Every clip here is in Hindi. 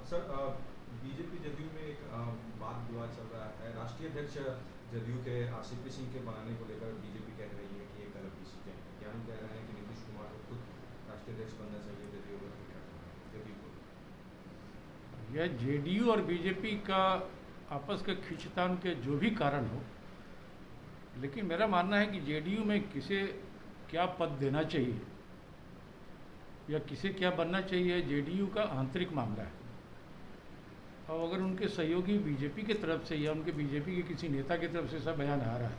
सर, बीजेपी जदयू में एक वाद विवाद चल रहा है। राष्ट्रीय अध्यक्ष जदयू के आरसीपी सिंह के बनाने को लेकर बीजेपी कह रही है कि ये गलत डिसीजन है। क्या हम कह रहे हैं कि नीतीश कुमार को खुद राष्ट्रीय अध्यक्ष बनना चाहिए जदयू को। यह जेडीयू और बीजेपी का आपस के खींचतान के जो भी कारण हो, लेकिन मेरा मानना है कि जेडीयू में किसे क्या पद देना चाहिए या किसे क्या बनना चाहिए, जेडीयू का आंतरिक मामला है। और अगर उनके सहयोगी बीजेपी की तरफ से या उनके बीजेपी के किसी नेता की तरफ से ऐसा बयान आ रहा है,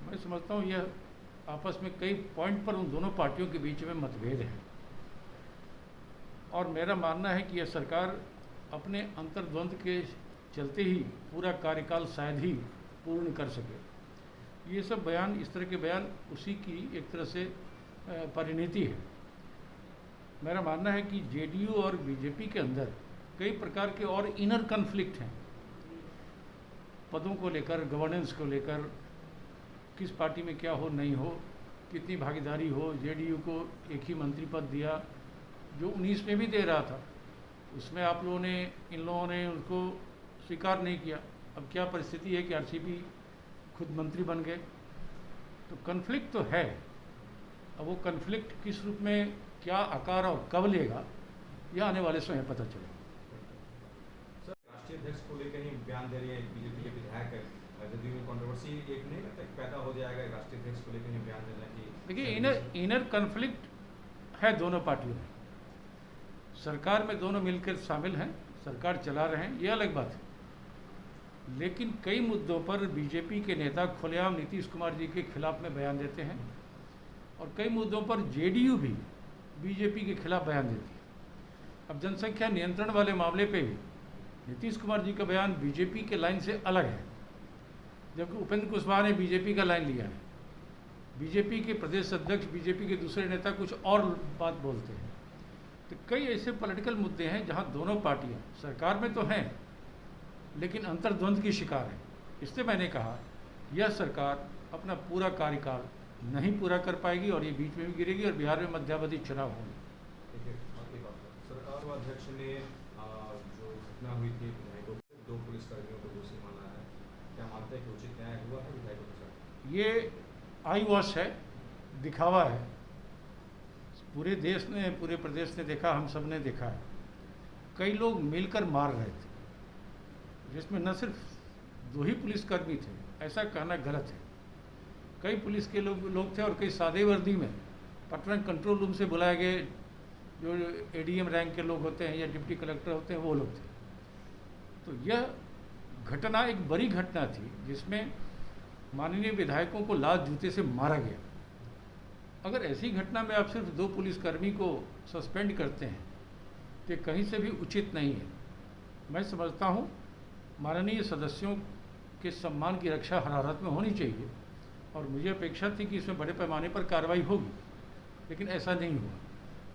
मैं समझता हूँ यह आपस में कई पॉइंट पर उन दोनों पार्टियों के बीच में मतभेद है। और मेरा मानना है कि यह सरकार अपने अंतर्द्वंद के चलते ही पूरा कार्यकाल शायद ही पूर्ण कर सके। ये सब बयान, इस तरह के बयान उसी की एक तरह से परिणति है। मेरा मानना है कि जेडीयू और बीजेपी के अंदर कई प्रकार के और इनर कन्फ्लिक्ट हैं, पदों को लेकर, गवर्नेंस को लेकर, किस पार्टी में क्या हो नहीं हो, कितनी भागीदारी हो। जेडीयू को एक ही मंत्री पद दिया जो 19 में भी दे रहा था, उसमें आप लोगों ने, इन लोगों ने उसको स्वीकार नहीं किया। अब क्या परिस्थिति है कि आरसीपी खुद मंत्री बन गए, तो कन्फ्लिक्ट तो है। अब वो कन्फ्लिक्ट किस रूप में, क्या आकार और कब लेगा, यह आने वाले समय पता चलेगा। सर, राष्ट्रीय अध्यक्ष को लेकर ही बयान दे रही है बीजेपी के विधायक, जदयू में कंट्रोवर्सी एक नहीं लगता पैदा हो जाएगा राष्ट्रीय अध्यक्ष को लेकर ही बयान देना कि। देखिए, इनर कन्फ्लिक्ट है दोनों पार्टियों में। सरकार में दोनों मिलकर शामिल हैं, सरकार चला रहे हैं, ये अलग बात है। लेकिन कई मुद्दों पर बीजेपी के नेता खुलेआम नीतीश कुमार जी के खिलाफ में बयान देते हैं और कई मुद्दों पर जेडीयू भी बीजेपी के खिलाफ बयान देती है। अब जनसंख्या नियंत्रण वाले मामले पे भी नीतीश कुमार जी का बयान बीजेपी के लाइन से अलग है, जबकि उपेंद्र कुशवाहा ने बीजेपी का लाइन लिया है। बीजेपी के प्रदेश अध्यक्ष, बीजेपी के दूसरे नेता कुछ और बात बोलते हैं। तो कई ऐसे पॉलिटिकल मुद्दे हैं जहां दोनों पार्टियां सरकार में तो हैं लेकिन अंतर्द्वंद की शिकार है। इसलिए मैंने कहा यह सरकार अपना पूरा कार्यकाल नहीं पूरा कर पाएगी और ये बीच में भी गिरेगी और बिहार में मध्यावधि चुनाव होंगे। सरकार अध्यक्ष ने जो घटना हुई थी विधायकों, 2 पुलिसकर्मियों को दोषी माना है, क्या मानते हैं कि उचित न्याय हुआ है विधायकों के साथ? ये आई वॉश है, दिखावा है। पूरे देश ने, पूरे प्रदेश ने देखा, हम सब ने देखा है। कई लोग मिलकर मार रहे थे, जिसमें न सिर्फ 2 ही पुलिसकर्मी थे, ऐसा कहना गलत है। कई पुलिस के लोग थे और कई सादे वर्दी में पटना कंट्रोल रूम से बुलाए गए जो एडीएम रैंक के लोग होते हैं या डिप्टी कलेक्टर होते हैं, वो लोग थे। तो यह घटना एक बड़ी घटना थी जिसमें माननीय विधायकों को लात जूते से मारा गया। अगर ऐसी घटना में आप सिर्फ 2 पुलिसकर्मी को सस्पेंड करते हैं तो कहीं से भी उचित नहीं है। मैं समझता हूँ माननीय सदस्यों के सम्मान की रक्षा हर हालत में होनी चाहिए और मुझे अपेक्षा थी कि इसमें बड़े पैमाने पर कार्रवाई होगी, लेकिन ऐसा नहीं हुआ।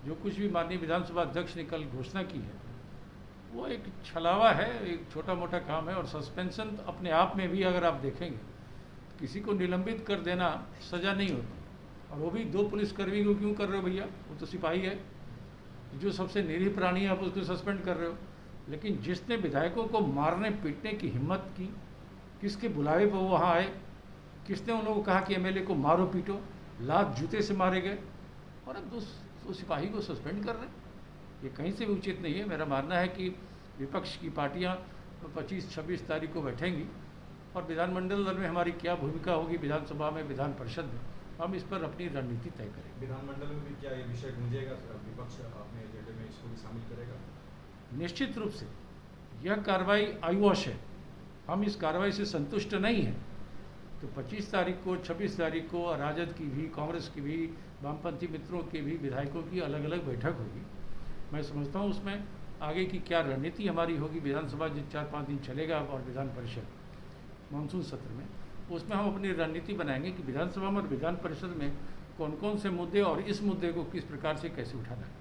जो कुछ भी माननीय विधानसभा अध्यक्ष ने कल घोषणा की है वो एक छलावा है, एक छोटा मोटा काम है। और सस्पेंशन अपने आप में भी अगर आप देखेंगे तो किसी को निलंबित कर देना सज़ा नहीं होती, और वो भी 2 पुलिसकर्मी को क्यों कर रहे हो भैया, वो तो सिपाही है, जो सबसे निरीह प्राणी है, आप उसको सस्पेंड कर रहे हो। लेकिन जिसने विधायकों को मारने पीटने की हिम्मत की, किसके बुलावे पर वो वहाँ आए, किसने उन लोगों को कहा कि एमएलए को मारो पीटो, लात जूते से मारे गए, और अब 2 सिपाही को सस्पेंड कर रहे हैं, ये कहीं से भी उचित नहीं है। मेरा मानना है कि विपक्ष की पार्टियां 25-26 तारीख को बैठेंगी और विधानमंडल दल में हमारी क्या भूमिका होगी, विधानसभा में, विधान परिषद में, हम इस पर अपनी रणनीति तय करेंगे। विधानमंडल में भी क्या ये विषय गूंजेगा, विपक्ष अपने एजेंडे में इसको भी शामिल करेगा? निश्चित रूप से यह कार्रवाई आईवॉश है, हम इस कार्रवाई से संतुष्ट नहीं हैं। तो 25 तारीख को, 26 तारीख को राजद की भी, कांग्रेस की भी, वामपंथी मित्रों के भी विधायकों की अलग अलग बैठक होगी। मैं समझता हूँ उसमें आगे की क्या रणनीति हमारी होगी, विधानसभा जो 4-5 दिन चलेगा और विधान परिषद मानसून सत्र में, उसमें हम अपनी रणनीति बनाएंगे कि विधानसभा में और विधान परिषद में कौन कौन से मुद्दे और इस मुद्दे को किस प्रकार से कैसे उठाना है।